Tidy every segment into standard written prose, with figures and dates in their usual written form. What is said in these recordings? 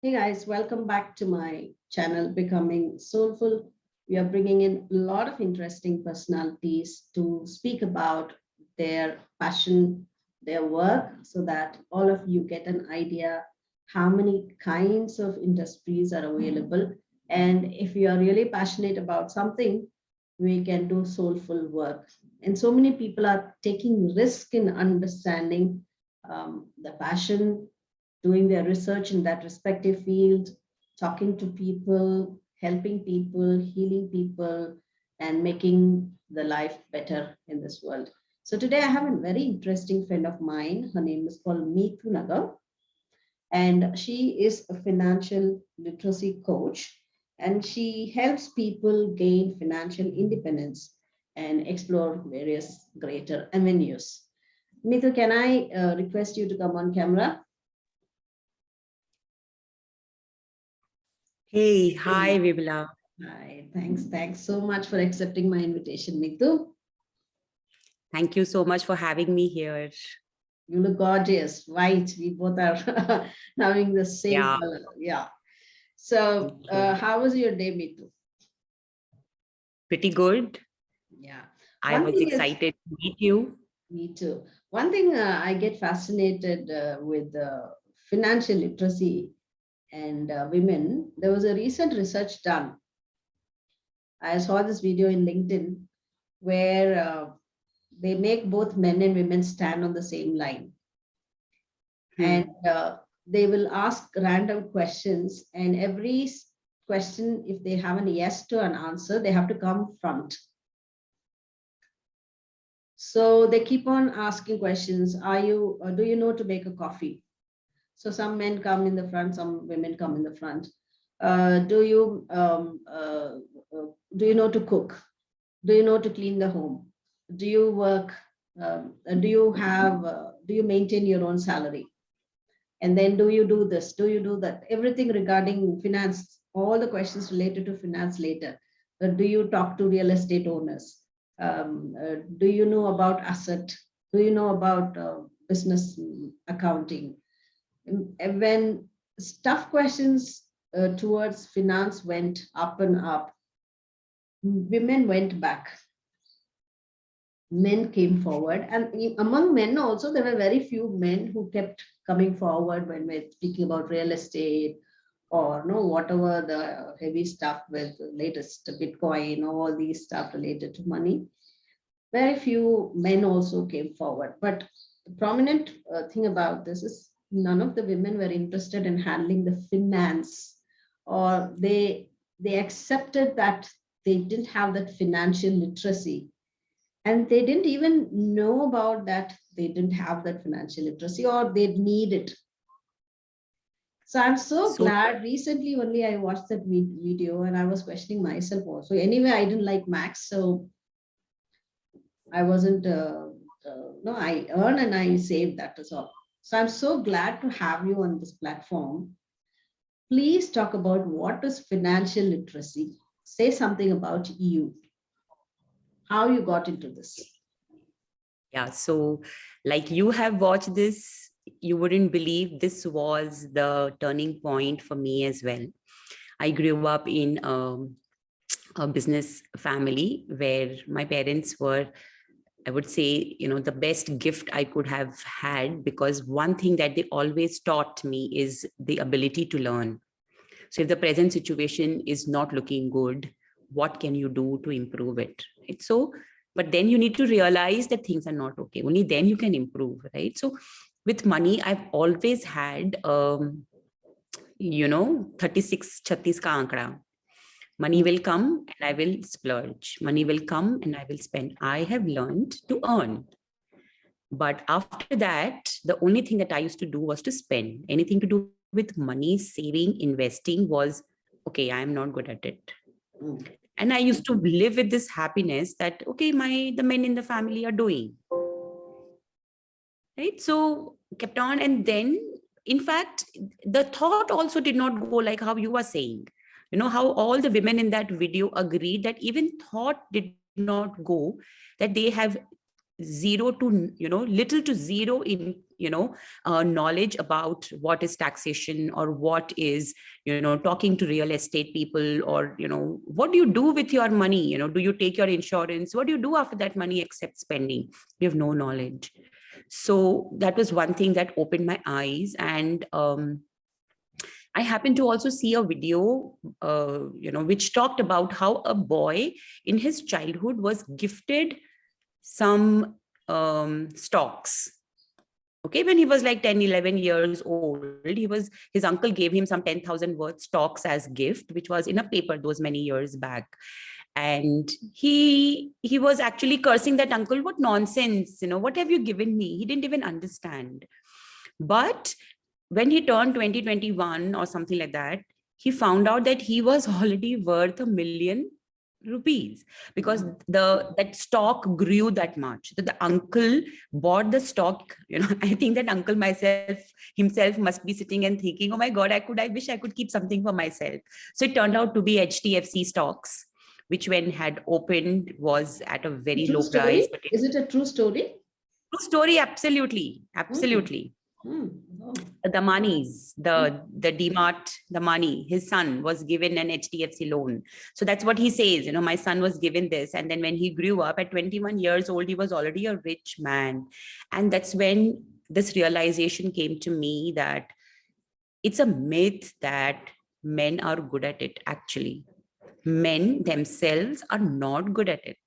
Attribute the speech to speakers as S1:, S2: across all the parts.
S1: Hey guys, welcome back to my channel Becoming Soulful. We are bringing in a lot of interesting personalities to speak about their passion, their work, so that all of you get an idea how many kinds of industries are available. And if you are really passionate about something, we can do soulful work. And so many people are taking risk in understanding the passion, doing their research in that respective field, talking to people, helping people, healing people, and making the life better in this world. So today I have a very interesting friend of mine. Her name is called Mitu Nagar, and she is a financial literacy coach, and she helps people gain financial independence and explore various greater avenues. Mitu, can I request you to come on camera?
S2: Hey, hi, Vimala.
S1: Hi, thanks so much for accepting my invitation, Mitu.
S2: Thank you so much for having me here.
S1: You look gorgeous, white. We both are having the same
S2: Yeah,
S1: color. Yeah. So,
S2: thank you.
S1: how was your day, Mitu?
S2: Pretty good.
S1: Yeah.
S2: I
S1: One
S2: was
S1: thing is,
S2: excited to meet you.
S1: me too. One thing I get fascinated with financial literacy and women. There was a recent research done. I saw this video in LinkedIn where they make both men and women stand on the same line, and
S2: Hmm.
S1: they will ask random questions, and every question, if they have a yes to an answer, they have to come front. So they keep on asking questions. Do you know to make a coffee? So some men come in the front, some women come in the front. uh, do you um, uh, uh, do you know to cook? Do you know to clean the home? Do you work? Do you maintain your own salary? And then, do you do this? Do you do that? Everything regarding finance, all the questions related to finance later. Do you talk to real estate owners? Do you know about asset? Do you know about business accounting? And when tough questions towards finance went up and up, women went back, men came forward, and among men also there were very few men who kept coming forward when we're speaking about real estate or no whatever the heavy stuff with the latest bitcoin, all these stuff related to money. Very few men also came forward, but the prominent thing about this is none of the women were interested in handling the finance, or they accepted that they didn't have that financial literacy, and they didn't even know about that. They didn't have that financial literacy, or they'd need it. So I'm so
S2: So,
S1: glad. Recently only I watched that video, and I was questioning myself also. Anyway, I didn't like max, so I wasn't no, I earn and I save, that is all. So I'm so glad to have you on this platform. Please talk about what is financial literacy. Say something about you, how you got into this.
S2: yeah, so like you have watched this, you wouldn't believe this was the turning point for me as well. I grew up in a business family where my parents were, I would say, the best gift I could have had, because one thing that they always taught me is the ability to learn. So if the present situation is not looking good, what can you do to improve it? It's so, but then you need to realize that things are not okay. Only then you can improve, right? So with money, I've always had, 36, 36 ka ankda. Money will come and I will splurge. Money will come and I will spend. I have learned to earn. But after that, the only thing that I used to do was to spend. Anything to do with money, saving, investing was, okay, I am not good at it.
S1: Mm.
S2: And I used to live with this happiness that, okay, the men in the family are doing. Right. So kept on. And then, in fact, the thought also did not go like how you are saying. You know, how all the women in that video agreed that even thought did not go that they zero to, little to zero in, knowledge about what is taxation, or what is, talking to real estate people, or, what do you do with your money? Do you take your insurance? What do you do after that money except spending? You have no knowledge. So that was one thing that opened my eyes. And I happened to also see a video, which talked about how a boy in his childhood was gifted some stocks. Okay, when he was like 10, 11 years old, his uncle gave him some 10,000 worth stocks as gift, which was in a paper those many years back. And he was actually cursing that uncle. What nonsense, what have you given me? He didn't even understand. But when he turned 2021 or something like that, he found out that he was already worth ₹1 million, because that stock grew that much. That the uncle bought the stock. I think that uncle himself must be sitting and thinking, oh my God, I wish I could keep something for myself. So it turned out to be HDFC stocks, which when had opened was at a very
S1: True
S2: low
S1: story?
S2: price. But
S1: Is it a true story?
S2: true story, absolutely. Absolutely.
S1: Oh.
S2: The monies, the DMart, the money, his son was given an HDFC loan. So that's what he says, my son was given this. And then when he grew up at 21 years old, he was already a rich man. And that's when this realization came to me that it's a myth that men are good at it. Actually, men themselves are not good at it,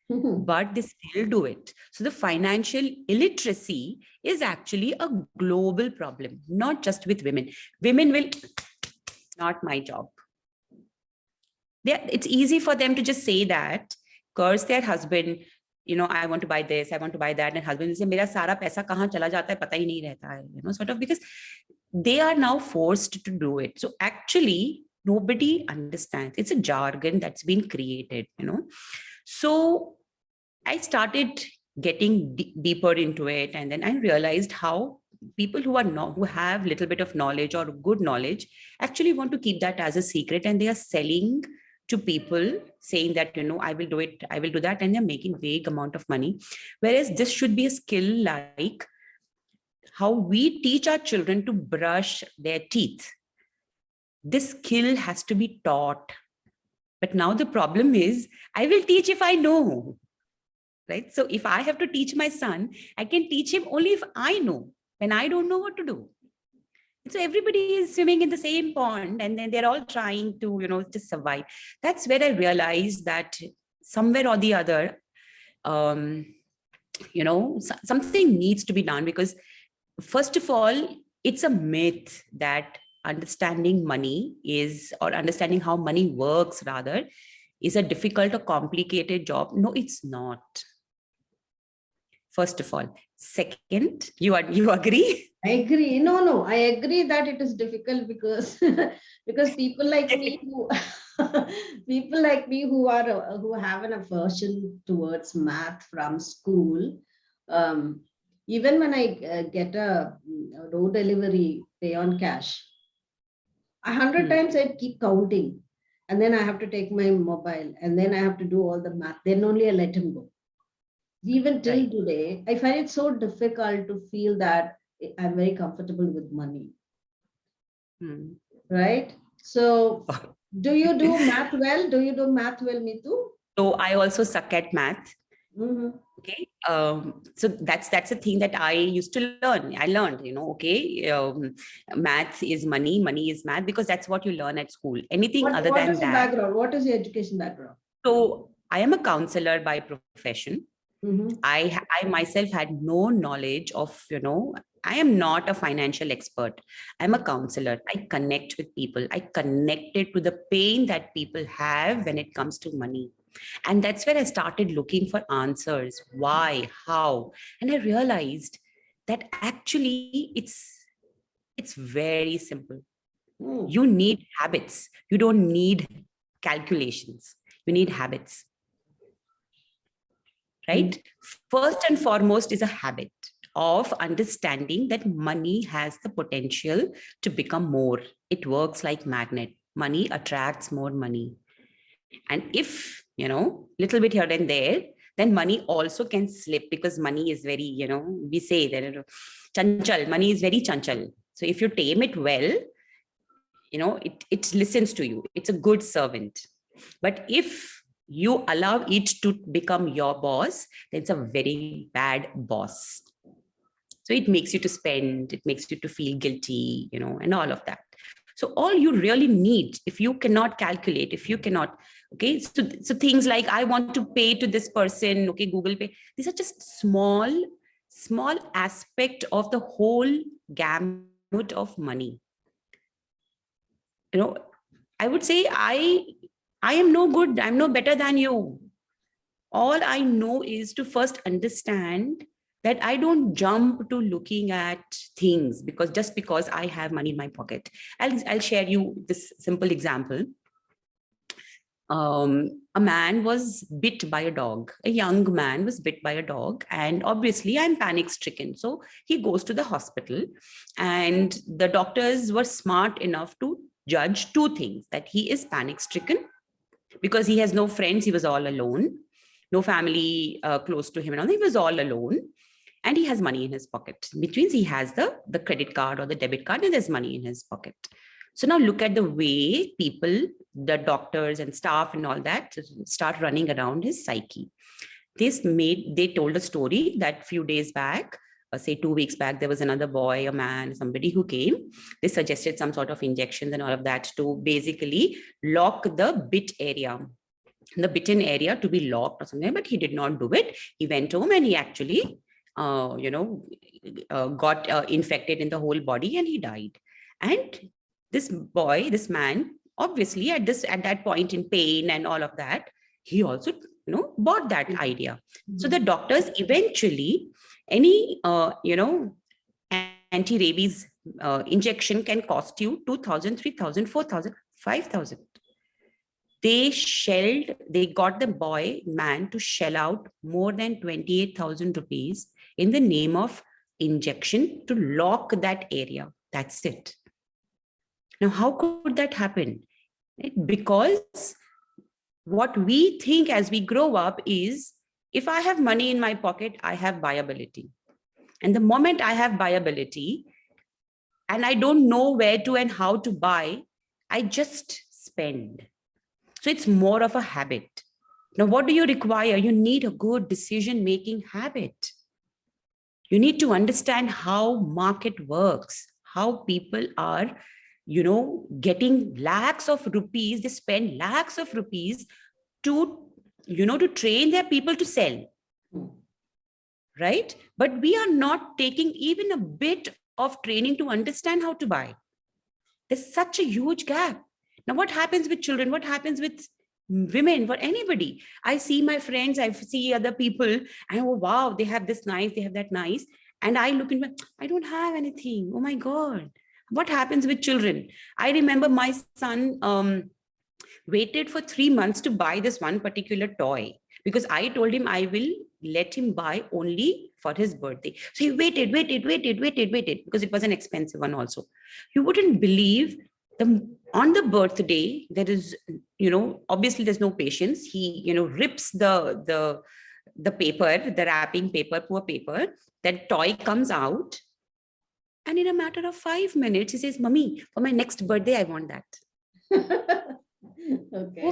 S2: but they still do it. So the financial illiteracy is actually a global problem, not just with women. Women will, not my job. It's easy for them to just say that, curse their husband, I want to buy this, I want to buy that. And husband will say, mera sara paisa kahan chala jata hai, pata hi nahi rehta hai, sort of, because they are now forced to do it. So actually, nobody understands. It's a jargon that's been created, So I started getting deeper into it, and then I realized how people who have little bit of knowledge or good knowledge actually want to keep that as a secret, and they are selling to people saying that, I will do it, I will do that, and they're making vague amount of money. Whereas this should be a skill like how we teach our children to brush their teeth. This skill has to be taught. But now the problem is, I will teach if I know. Right? So if I have to teach my son, I can teach him only if I know, when I don't know what to do. So everybody is swimming in the same pond, and then they're all trying to, just survive. That's where I realized that somewhere or the other, something needs to be done, because first of all, it's a myth that understanding money or understanding how money works rather, is a difficult or complicated job. No, it's not. First of all. Second, you agree?
S1: I agree. No, I agree that it is difficult because because people like me who who have an aversion towards math from school, even when I get a road delivery pay on cash, 100 times I keep counting, and then I have to take my mobile, and then I have to do all the math. Then only I let him go. Even till today, I find it so difficult to feel that I'm very comfortable with money. Right? So, do you do math well? Do you do math well, Mitu?
S2: So I also suck at math. Okay. So that's a thing that I used to learn. I learned, math is money, money is math, because that's what you learn at school. Anything other
S1: what
S2: than
S1: is your
S2: that.
S1: background? What is your education background?
S2: So I am a counselor by profession. I myself had no knowledge of, I am not a financial expert. I'm a counselor. I connect with people. I connected to the pain that people have when it comes to money. And that's where I started looking for answers. Why? How? And I realized that actually it's very simple. You need habits. You don't need calculations. You need habits. Right? First and foremost is a habit of understanding that money has the potential to become more. It works like magnet. Money attracts more money. And if, little bit here and there, then money also can slip, because money is very, we say that chanchal, money is very chanchal. So if you tame it well, it listens to you. It's a good servant. But if you allow it to become your boss, then it's a very bad boss. So it makes you to spend, it makes you to feel guilty, and all of that. So all you really need, if you cannot calculate, if you cannot, okay, so things like, I want to pay to this person, okay, Google Pay, these are just small aspect of the whole gamut of money. I would say I am no good, I'm no better than you. All I know is to first understand that I don't jump to looking at things just because I have money in my pocket. I'll share you this simple example. A man was bit by a dog. A young man was bit by a dog, and obviously I'm panic stricken. So he goes to the hospital, and the doctors were smart enough to judge two things: that he is panic stricken because he has no friends, he was all alone, no family close to him, and all. He was all alone, and he has money in his pocket, which means he has the credit card or the debit card, and there's money in his pocket. So now look at the way people, the doctors and staff and all that, start running around his psyche. They told a story that few days back, say 2 weeks back, there was another boy, a man, somebody who came. They suggested some sort of injections and all of that to basically lock the bitten area to be locked or something, but he did not do it. He went home and he actually, got infected in the whole body, and he died. And this man, obviously at that point in pain and all of that, he also, bought that idea. So the doctors eventually, any, anti-rabies injection can cost you 2,000, 3,000, 4,000, 5,000. They got the man to shell out more than 28,000 rupees in the name of injection to lock that area. That's it. Now, how could that happen? Because what we think as we grow up is, if I have money in my pocket, I have viability. And the moment I have viability and I don't know where to and how to buy, I just spend. So it's more of a habit. Now, what do you require? You need a good decision-making habit. You need to understand how market works, how people are, getting lakhs of rupees. They spend lakhs of rupees to, to train their people to sell. Right? But we are not taking even a bit of training to understand how to buy. There's such a huge gap. Now, what happens with children? What happens with women, for anybody? I see my friends, I see other people, and oh, wow, they have this nice, they have that nice. And I look into, I don't have anything. Oh my God. What happens with children? I remember my son waited for 3 months to buy this one particular toy, because I told him I will let him buy only for his birthday. So he waited, because it was an expensive one also. You wouldn't believe, on the birthday, there is, obviously there's no patience. He, rips the paper, the wrapping paper, poor paper, that toy comes out. And in a matter of 5 minutes, he says, Mummy, for my next birthday, I want that.
S1: Okay.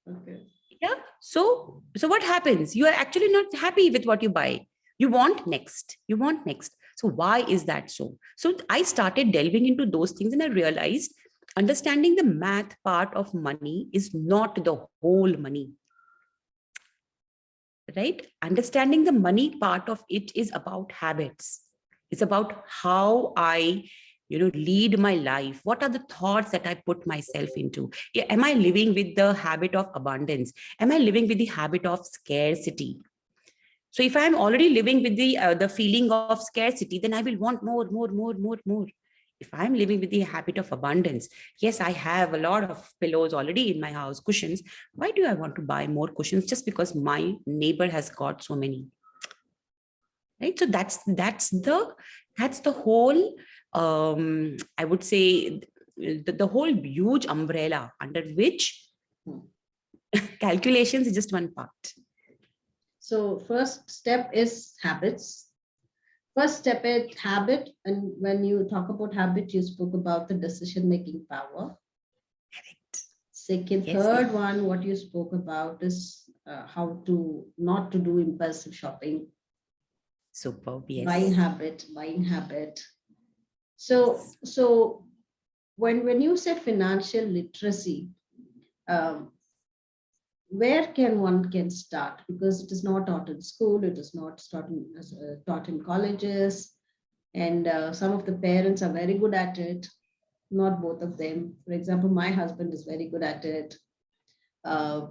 S1: Okay.
S2: Yeah. So what happens? You are actually not happy with what you buy. You want next. So why is that so? So I started delving into those things, and I realized understanding the math part of money is not the whole money. Right? Understanding the money part of it is about habits. It's about how I, lead my life. What are the thoughts that I put myself into? Am I living with the habit of abundance? Am I living with the habit of scarcity? So if I'm already living with the feeling of scarcity, then I will want more. If I'm living with the habit of abundance, yes, I have a lot of pillows already in my house, cushions. Why do I want to buy more cushions just because my neighbor has got so many? Right. So that's the whole, I would say, the whole huge umbrella under which calculations is just one part.
S1: So first step is habits. First step is habit. And when you talk about habit, you spoke about the decision-making power.
S2: Correct.
S1: Second,
S2: Yes, yes.
S1: third one, what you spoke about is how to not to do impulsive shopping,
S2: Superb.
S1: buying
S2: Yes.
S1: habit, buying habit. So,
S2: Yes.
S1: so when you say financial literacy, um, where can one can start? Because it is not taught in school, it is not taught in colleges, and some of the parents are very good at it. Not both of them. For example, my husband is very good at it. Uh,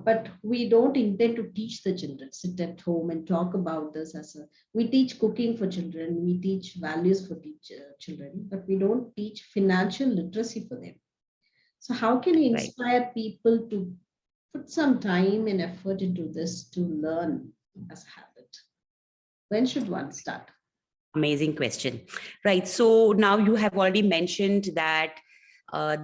S1: but we don't intend to teach the children, sit at home and talk about this as a, we teach cooking for children, we teach values for children, but we don't teach financial literacy for them. So how can you
S2: Right.
S1: inspire people to put some time and effort into this to learn as a habit? When should one start?
S2: Amazing question. Right. So now you have already mentioned that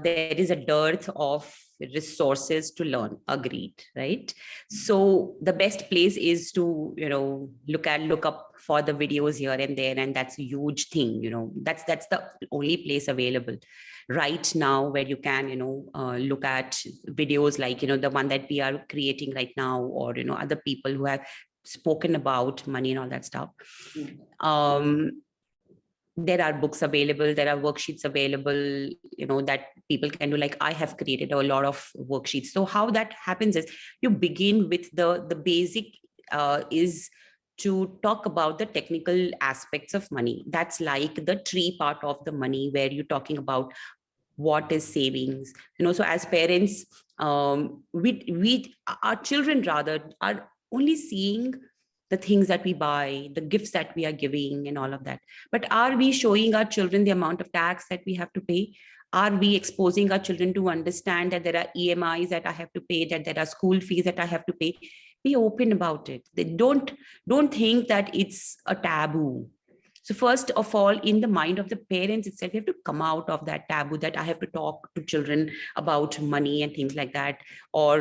S2: there is a dearth of resources to learn. Agreed. Right. So the best place is to, look up for the videos here and there. And that's a huge thing. That's the only place available right now where you can, look at videos like, the one that we are creating right now, or, other people who have spoken about money and all that stuff.
S1: Mm.
S2: um, there are books available, there are worksheets available, that people can do. Like, I have created a lot of worksheets. So how that happens is you begin with the basic, is to talk about the technical aspects of money. That's like the tree part of the money, where you're talking about what is savings. So as parents, we our children rather are only seeing the things that we buy, the gifts that we are giving, and all of that. But are we showing our children the amount of tax that we have to pay? Are we exposing our children to understand that there are EMIs that I have to pay, that there are school fees that I have to pay? Be open about it. They don't think that it's a taboo. So first of all, in the mind of the parents itself, you have to come out of that taboo that I have to talk to children about money and things like that. Or,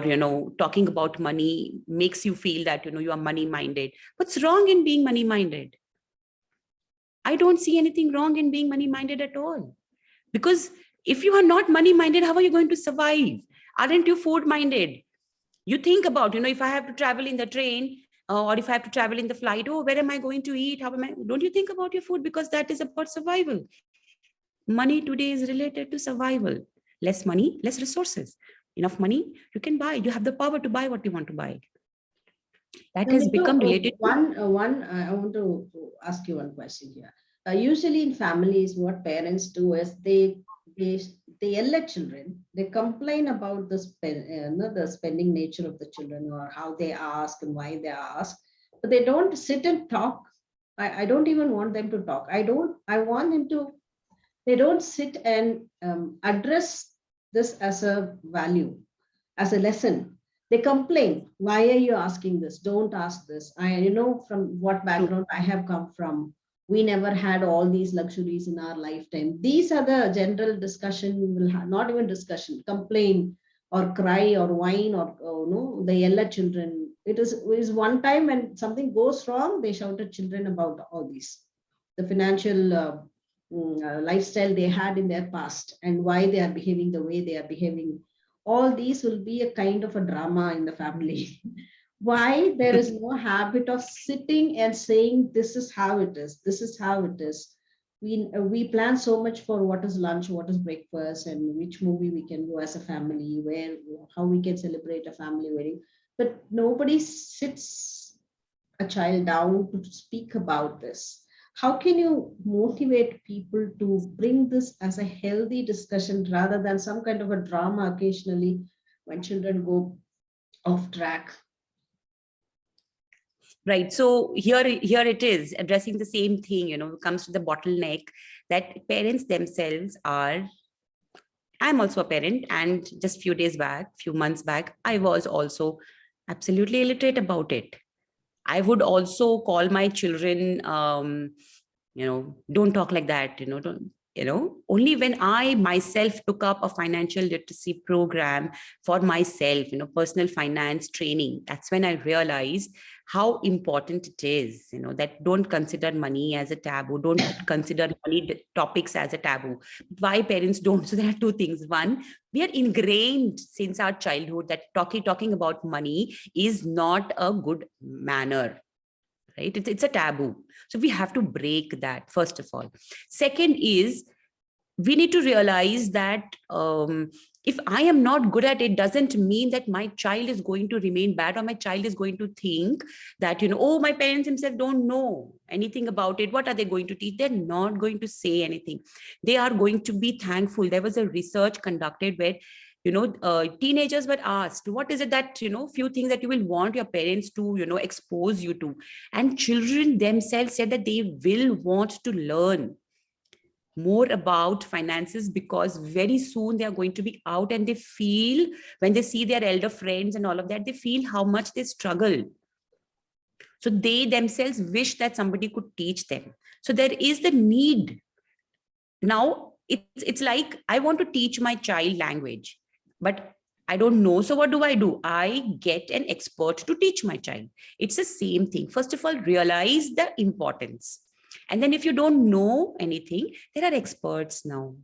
S2: talking about money makes you feel that, you are money minded. What's wrong in being money minded? I don't see anything wrong in being money minded at all. Because if you are not money minded, how are you going to survive? Aren't you food minded? You think about, if I have to travel in the train, or if I have to travel in the flight, oh, where am I going to eat? How am I? Don't you think about your food? Because that is about survival. Money today is related to survival. Less money, less resources. Enough money, you can buy. You have the power to buy what you want to buy. That
S1: Now,
S2: has
S1: Mitu,
S2: become related to.
S1: I want to ask you one question here. Usually in families, what parents do is they they yell at children. They complain about the spending nature of the children, or how they ask and why they ask, but they don't sit and talk. I don't even want them to talk. I want them to, they don't sit and address this as a value, as a lesson. They complain, why are you asking this? Don't ask this. I, from what background I have come from, we never had all these luxuries in our lifetime. These are the general discussion. We will have, not even discussion, complain or cry or whine, or no, they yell at children. It is one time when something goes wrong, they shout at children about all these, the financial lifestyle they had in their past, and why they are behaving the way they are behaving. All these will be a kind of a drama in the family. Why there is no habit of sitting and saying, this is how it is, this is how it is. We plan so much for what is lunch, what is breakfast, and which movie we can go as a family, where, how we can celebrate a family wedding, but nobody sits a child down to speak about this. How can you motivate people to bring this as a healthy discussion rather than some kind of a drama occasionally when children go off track?
S2: Right. So here it is, addressing the same thing, comes to the bottleneck that parents themselves are. I'm also a parent, and just few months back, I was also absolutely illiterate about it. I would also call my children, don't talk like that, don't. only when I myself took up a financial literacy program for myself, personal finance training, that's when I realized how important it is, that don't consider money as a taboo, don't consider money topics as a taboo. Why parents don't? So there are two things. One, we are ingrained since our childhood that talking about money is not a good manner, right? It's a taboo. So we have to break that, first of all. Second is, we need to realize that if I am not good at it, doesn't mean that my child is going to remain bad, or my child is going to think that, oh, my parents themselves don't know anything about it. What are they going to teach? They're not going to say anything. They are going to be thankful. There was a research conducted where teenagers were asked, what is it that, few things that you will want your parents to, expose you to? And children themselves said that they will want to learn more about finances, because very soon they are going to be out, and they feel, when they see their elder friends and all of that, they feel how much they struggle. So they themselves wish that somebody could teach them. So there is the need. Now it's like, I want to teach my child language, but I don't know. So what do? I get an expert to teach my child. It's the same thing. First of all, realize the importance. And then if you don't know anything, there are experts now,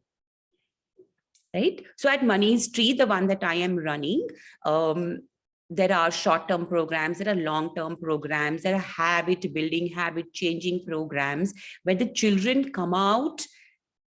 S2: right? So at Money Tree, the one that I am running, there are short-term programs, there are long-term programs, there are habit building, habit changing programs where the children come out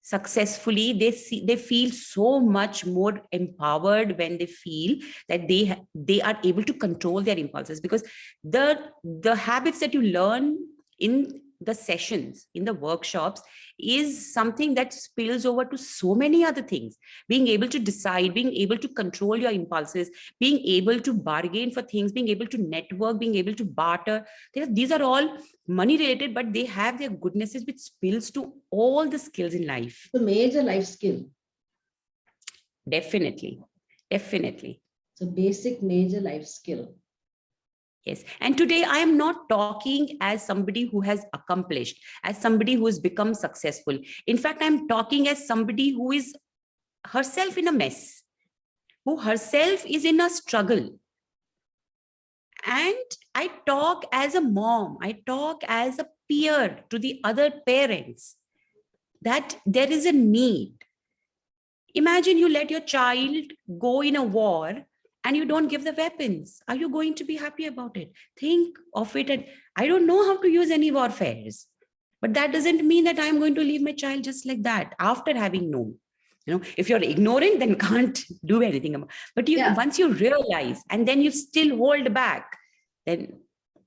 S2: successfully. They feel so much more empowered when they feel that they are able to control their impulses, because the habits that you learn in the sessions, in the workshops, is something that spills over to so many other things. Being able to decide, being able to control your impulses, being able to bargain for things, being able to network, being able to barter. These are all money related, but they have their goodnesses which spills to all the skills in life.
S1: The major life skill.
S2: Definitely.
S1: It's a basic major life skill.
S2: Yes. And today I am not talking as somebody who has accomplished, as somebody who has become successful. In fact, I'm talking as somebody who is herself in a mess, who herself is in a struggle. And I talk as a mom, I talk as a peer to the other parents, that there is a need. Imagine you let your child go in a war and you don't give the weapons. Are you going to be happy about it? Think of it. And I don't know how to use any warfares, but that doesn't mean that I'm going to leave my child just like that after having known. If you're ignoring, then can't do anything about. But once you realize and then you still hold back, then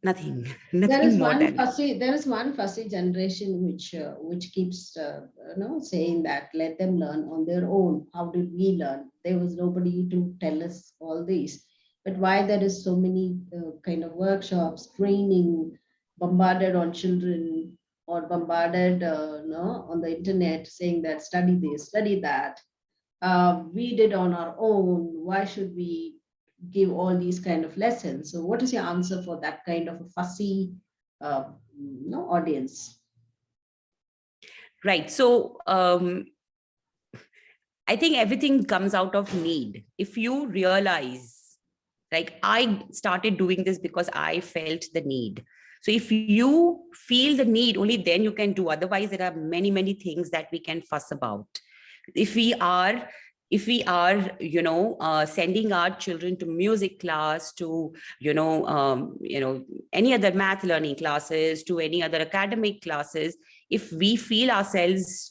S2: nothing more than
S1: there is one fussy generation which keeps saying that let them learn on their own. How did we learn? There was nobody to tell us all these. But why there is so many kind of workshops, training bombarded on children, or bombarded on the internet, saying that study this, study that. We did on our own. Why should we give all these kind of lessons? So what is your answer for that kind of a fussy audience?
S2: Right. So I think everything comes out of need. If you realize, like I started doing this because I felt the need. So if you feel the need, only then you can do. Otherwise, there are many, many things that we can fuss about. If we are sending our children to music class, to any other math learning classes, to any other academic classes, if we feel ourselves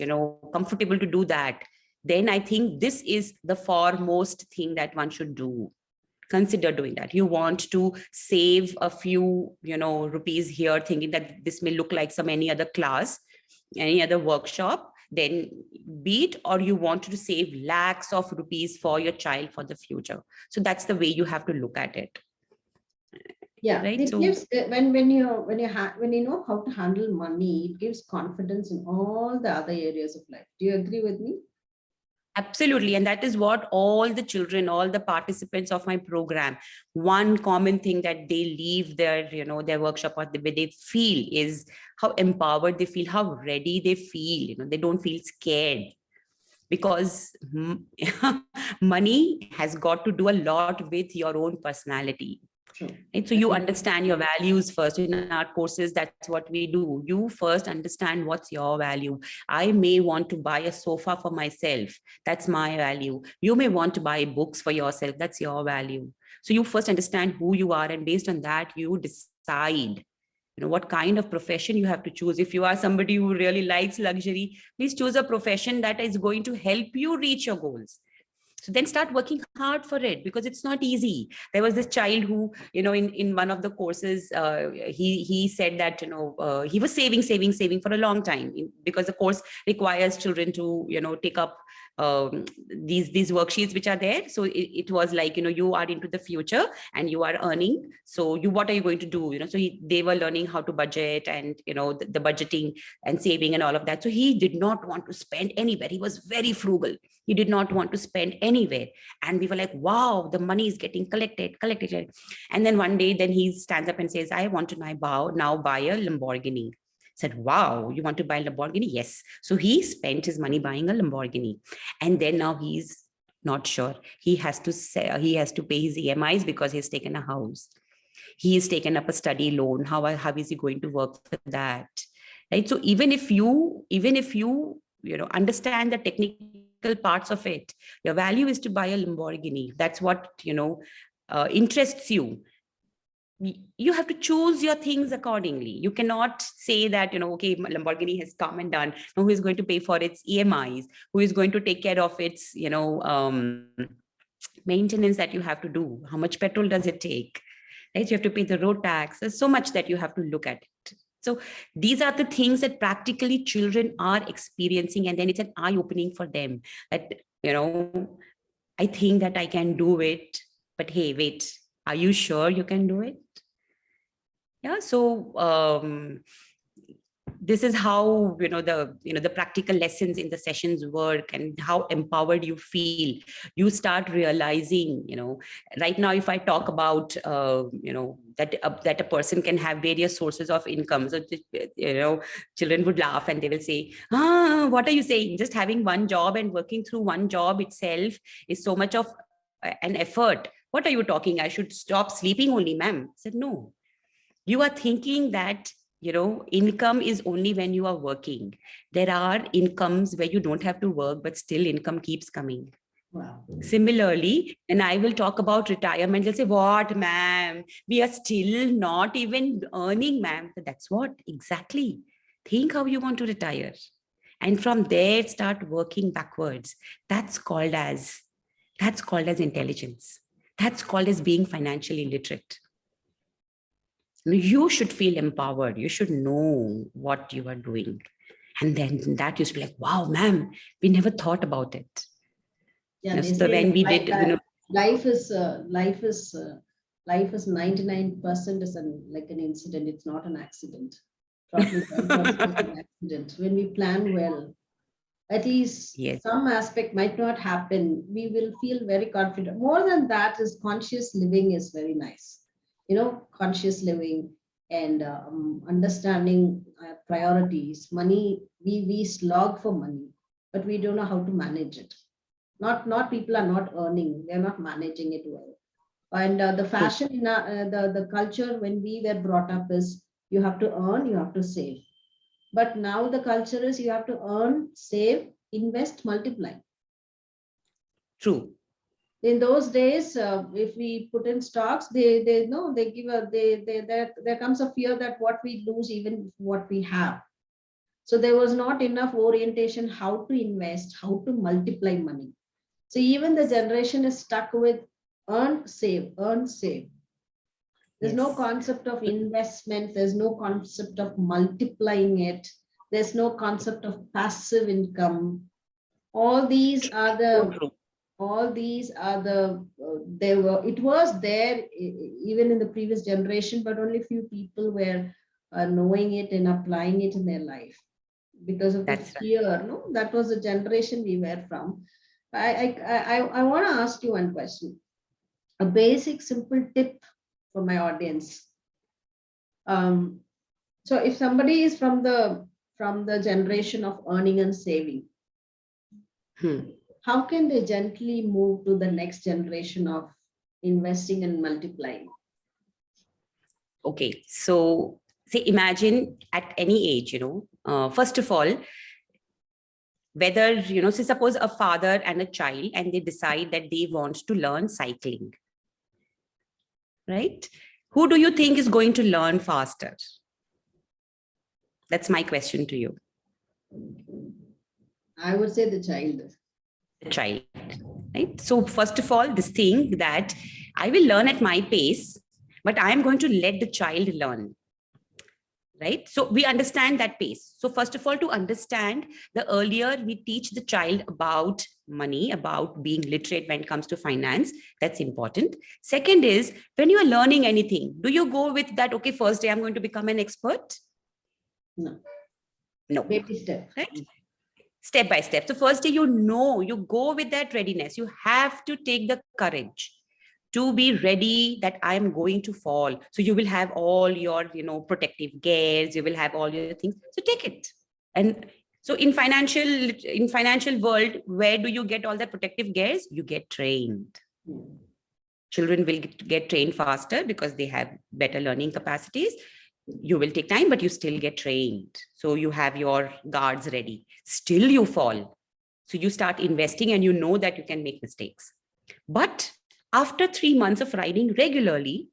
S2: comfortable to do that, then I think this is the foremost thing that one should do. Consider doing that. You want to save a few rupees here, thinking that this may look like any other class, any other workshop, then be it, or you want to save lakhs of rupees for your child for the future. So that's the way you have to look at it.
S1: Yeah, right. It gives, when you know how to handle money, it gives confidence in all the other areas of life. Do you agree with me?
S2: Absolutely. And that is what all the children, all the participants of my program, one common thing that they leave their, their workshop or the way they feel is how empowered they feel, how ready they feel. They don't feel scared, because money has got to do a lot with your own personality.
S1: True.
S2: Right? So you understand your values first. In our courses, that's what we do. You first understand what's your value. I may want to buy a sofa for myself. That's my value. You may want to buy books for yourself. That's your value. So you first understand who you are, and based on that, you decide what kind of profession you have to choose. If you are somebody who really likes luxury, please choose a profession that is going to help you reach your goals. So then start working hard for it, because it's not easy. There was this child who, in one of the courses, he said that, he was saving for a long time, because the course requires children to, take up these worksheets which are there. So it was like, you are into the future and you are earning. So what are you going to do? So they were learning how to budget, and, the budgeting and saving and all of that. So he did not want to spend anywhere. He was very frugal. He did not want to spend anywhere. And we were like, wow, the money is getting collected. And then one day, then he stands up and says, I want to now buy a Lamborghini. Said, wow, you want to buy a Lamborghini? Yes. So he spent his money buying a Lamborghini. And then now he's not sure. He has to pay his EMIs because he's taken a house. He has taken up a study loan. How is he going to work for that? Right. So even if you understand the technical parts of it, your value is to buy a Lamborghini. That's what interests you. You have to choose your things accordingly. You cannot say that, okay, Lamborghini has come and done. Now, who is going to pay for its EMIs? Who is going to take care of its, maintenance that you have to do? How much petrol does it take? Right? You have to pay the road tax. There's so much that you have to look at. So these are the things that practically children are experiencing. And then it's an eye-opening for them that, I think that I can do it, but hey, wait, are you sure you can do it? Yeah. So this is how the practical lessons in the sessions work, and how empowered you feel. You start realizing, right now, if I talk about that a person can have various sources of income. So children would laugh and they will say, what are you saying? Just having one job and working through one job itself is so much of an effort. What are you talking? I should stop sleeping only, ma'am. I said, no. You are thinking that income is only when you are working. There are incomes where you don't have to work, but still income keeps coming.
S1: Wow.
S2: Similarly, and I will talk about retirement, they'll say, what, ma'am? We are still not even earning, ma'am. That's what exactly. Think how you want to retire. And from there, start working backwards. That's called as intelligence. That's called as being financially literate. You should feel empowered. You should know what you are doing. And then that used to be like, wow, ma'am, we never thought about it.
S1: Yeah, they
S2: So
S1: say
S2: when we did,
S1: life is 99% is like an incident. It's not an accident. Totally, it's not an accident. When we plan well, at least
S2: yes,
S1: some aspect might not happen. We will feel very confident. More than that is conscious living is very nice. Conscious living and understanding priorities. Money, we slog for money, but we don't know how to manage it. Not people are not earning; they're not managing it well. And the fashion in the culture when we were brought up is you have to earn, you have to save. But now the culture is you have to earn, save, invest, multiply.
S2: true.
S1: In those days, if we put in stocks, they know they give a there comes a fear that what we lose, even what we have. So there was not enough orientation how to invest, how to multiply money. So even the generation is stuck with earn, save, earn, save. There's no
S2: Yes.
S1: concept of investment. There's no concept of multiplying it. There's no concept of passive income. All these are
S2: So
S1: the
S2: true.
S1: it was there even in the previous generation, but only few people were knowing it and applying it in their life because of the
S2: That's right.
S1: fear. No, that was the generation we were from. I want to ask you one question. A basic, simple tip for my audience. Um, so if somebody is from the generation of earning and saving,
S2: Hmm.
S1: how can they gently move to the next generation of investing and multiplying?
S2: Okay, so say imagine at any age, first of all, whether, say suppose a father and a child and they decide that they want to learn cycling, right? Who do you think is going to learn faster? That's my question to you.
S1: I would say the child.
S2: The child, right? So first of all, this thing that I will learn at my pace, but I am going to let the child learn. Right? So we understand that pace. So first of all, to understand, the earlier we teach the child about money, about being literate when it comes to finance, that's important. Second is, when you are learning anything, do you go with that, okay, first day I'm going to become an expert?
S1: No.
S2: No.
S1: Baby step.
S2: Right? Step by step. So first day, you go with that readiness. You have to take the courage to be ready that I'm going to fall. So you will have all your, protective gears, you will have all your things. So take it. And so in financial world, where do you get all the protective gears? You get trained. Children will get trained faster because they have better learning capacities. You will take time, but you still get trained. So you have your guards ready. Still you fall. So you start investing and you know that you can make mistakes. But after 3 months of riding regularly,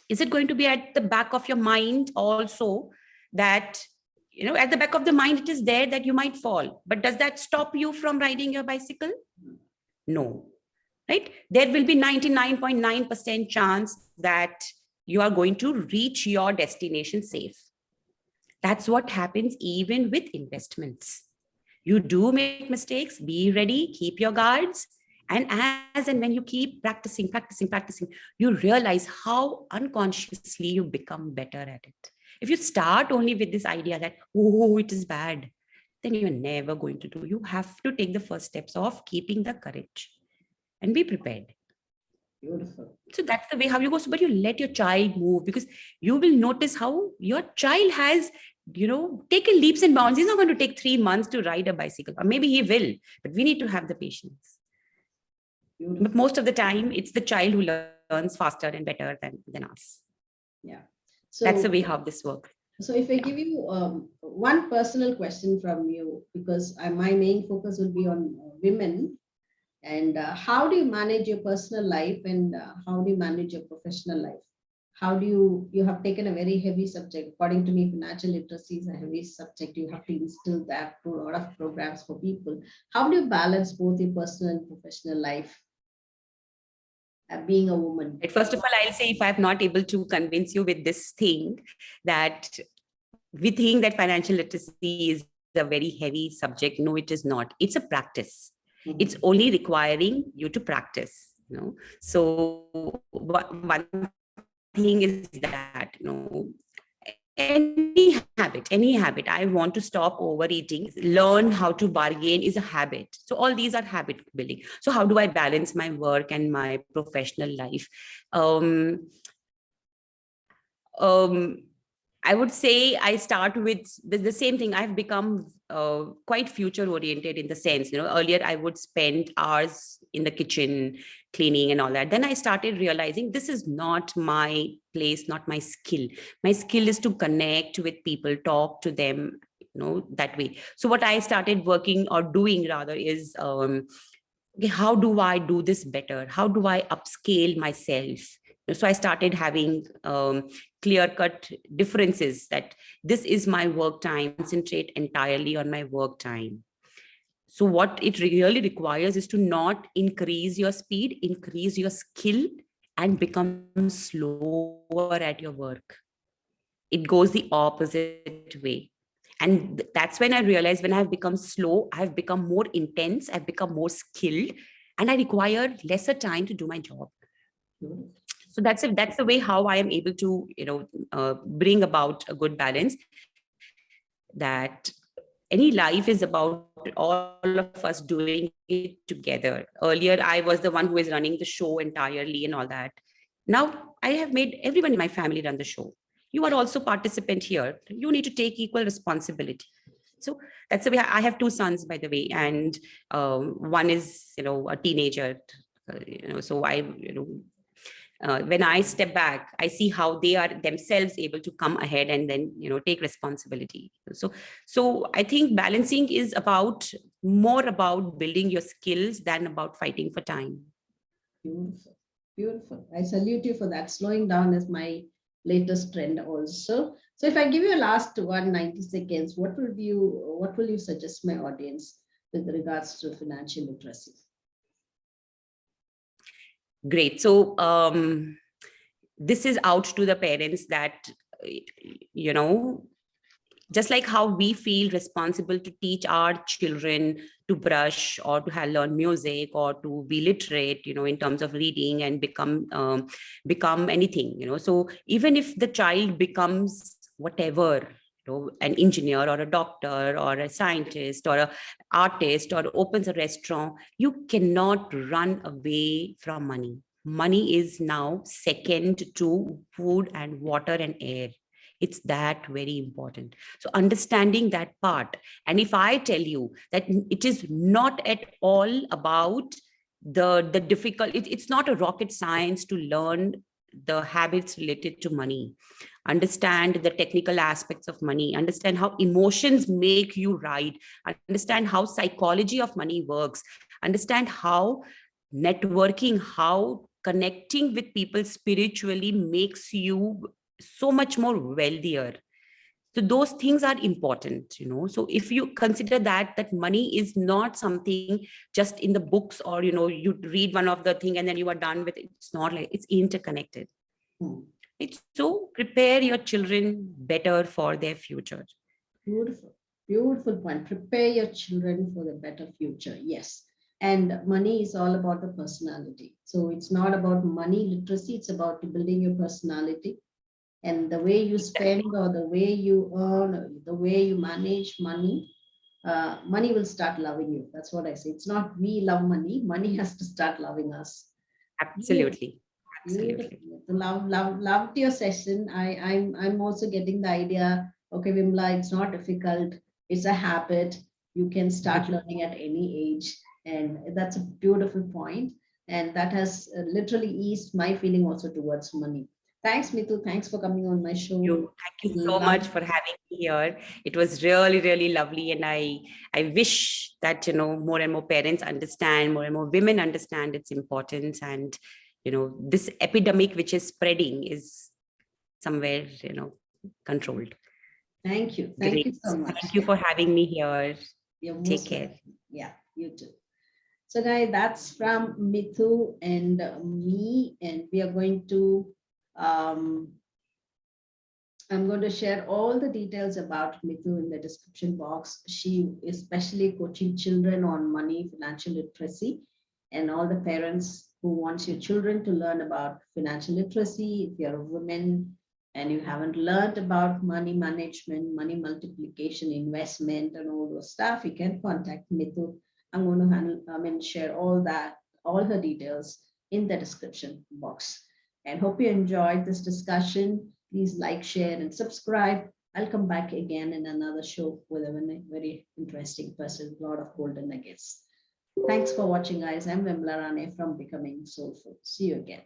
S2: is it going to be at the back of your mind also that, at the back of the mind, it is there that you might fall. But does that stop you from riding your bicycle? No. Right? There will be 99.9% chance that you are going to reach your destination safe. That's what happens even with investments. You do make mistakes, be ready, keep your guards. And as and when you keep practicing, you realize how unconsciously you become better at it. If you start only with this idea that, oh, it is bad, then you're never going to do. You have to take the first steps of keeping the courage and be prepared.
S1: Beautiful.
S2: So that's the way how you go. So, but you let your child move, because you will notice how your child has, taken leaps and bounds. He's not going to take 3 months to ride a bicycle, or maybe he will, but we need to have the patience.
S1: Beautiful.
S2: But most of the time, it's the child who learns faster and better than us.
S1: Yeah. So
S2: That's the way how this works.
S1: So if I give you one personal question from you, because my main focus will be on women, and how do you manage your personal life, and how do you manage your professional life? How do you have taken a very heavy subject. According to me, financial literacy is a heavy subject. You have to instill that through a lot of programs for people. How do you balance both your personal and professional life, being a woman?
S2: First of all, I'll say, if I'm not able to convince you with this thing, that we think that financial literacy is a very heavy subject. No, it is not. It's a practice. It's only requiring you to practice. So one thing is that, any habit, I want to stop overeating, learn how to bargain is a habit. So all these are habit building. So how do I balance my work and my professional life? I would say I start with the same thing. I've become quite future oriented, in the sense, earlier I would spend hours in the kitchen cleaning and all that. Then I started realizing this is not my place, not my skill. My skill is to connect with people, talk to them, that way. So what I started working, or doing rather, is okay, how do I do this better? How do I upscale myself? So I started having clear-cut differences, that this is my work time, concentrate entirely on my work time. So what it really requires is to not increase your speed, increase your skill, and become slower at your work. It goes the opposite way. And that's when I realized, when I've become slow, I've become more intense, I've become more skilled, and I require lesser time to do my job. So that's it. That's the way how I am able to, bring about a good balance, that any life is about all of us doing it together. Earlier, I was the one who is running the show entirely and all that. Now I have made everyone in my family run the show. You are also participant here. You need to take equal responsibility. So that's the way. I have two sons, by the way, and one is, a teenager. So when I step back, I see how they are themselves able to come ahead and then, take responsibility. So I think balancing is more about building your skills than about fighting for time.
S1: Beautiful, beautiful. I salute you for that. Slowing down is my latest trend also. So if I give you a last 190 seconds, what will you suggest my audience with regards to financial literacy?
S2: Great. So this is out to the parents that, you know, just like how we feel responsible to teach our children to brush or to learn music or to be literate, in terms of reading and become anything, So even if the child becomes whatever, an engineer or a doctor or a scientist or an artist or opens a restaurant, you cannot run away from money. Money is now second to food and water and air. It's that very important. So understanding that part. And if I tell you that it is not at all about the difficult, it's not a rocket science to learn the habits related to money. Understand the technical aspects of money, understand how emotions make you right, understand how psychology of money works, understand how networking, how connecting with people spiritually makes you so much more wealthier. So those things are important. So if you consider that money is not something just in the books, or you read one of the thing and then you are done with it. It's not like, it's interconnected. It's so prepare your children better for their future.
S1: Beautiful, beautiful point. Prepare your children for the better future. Yes. And money is all about the personality. So it's not about money literacy, it's about building your personality. And the way you spend or the way you earn, or the way you manage money, money will start loving you. That's what I say. It's not we love money, money has to start loving us.
S2: Absolutely.
S1: Absolutely. Loved your session. I'm also getting the idea. Okay, Vimla, it's not difficult. It's a habit. You can start learning at any age, and that's a beautiful point. And that has literally eased my feeling also towards money. Thanks, Mitu. Thanks for coming on my show.
S2: Thank you so much for having me here. It was really, really lovely. And I wish that, more and more parents understand, more and more women understand its importance. And, this epidemic which is spreading is somewhere, controlled.
S1: Thank you. Thank you so much.
S2: Thank you for having me here. Take care.
S1: Welcome. Yeah, you too. So guys, that's from Mithu and me, and we are going to I'm going to share all the details about Mithu in the description box. She is especially coaching children on money, financial literacy, and all the parents who wants your children to learn about financial literacy. If you're a woman and you haven't learned about money management, money multiplication, investment, and all those stuff, you can contact Mithu. I'm going to share all her details in the description box. And hope you enjoyed this discussion. Please like, share, and subscribe. I'll come back again in another show with a very interesting person, a lot of golden nuggets. Thanks for watching, guys. I'm Vimala Rane from Becoming Soulful. See you again.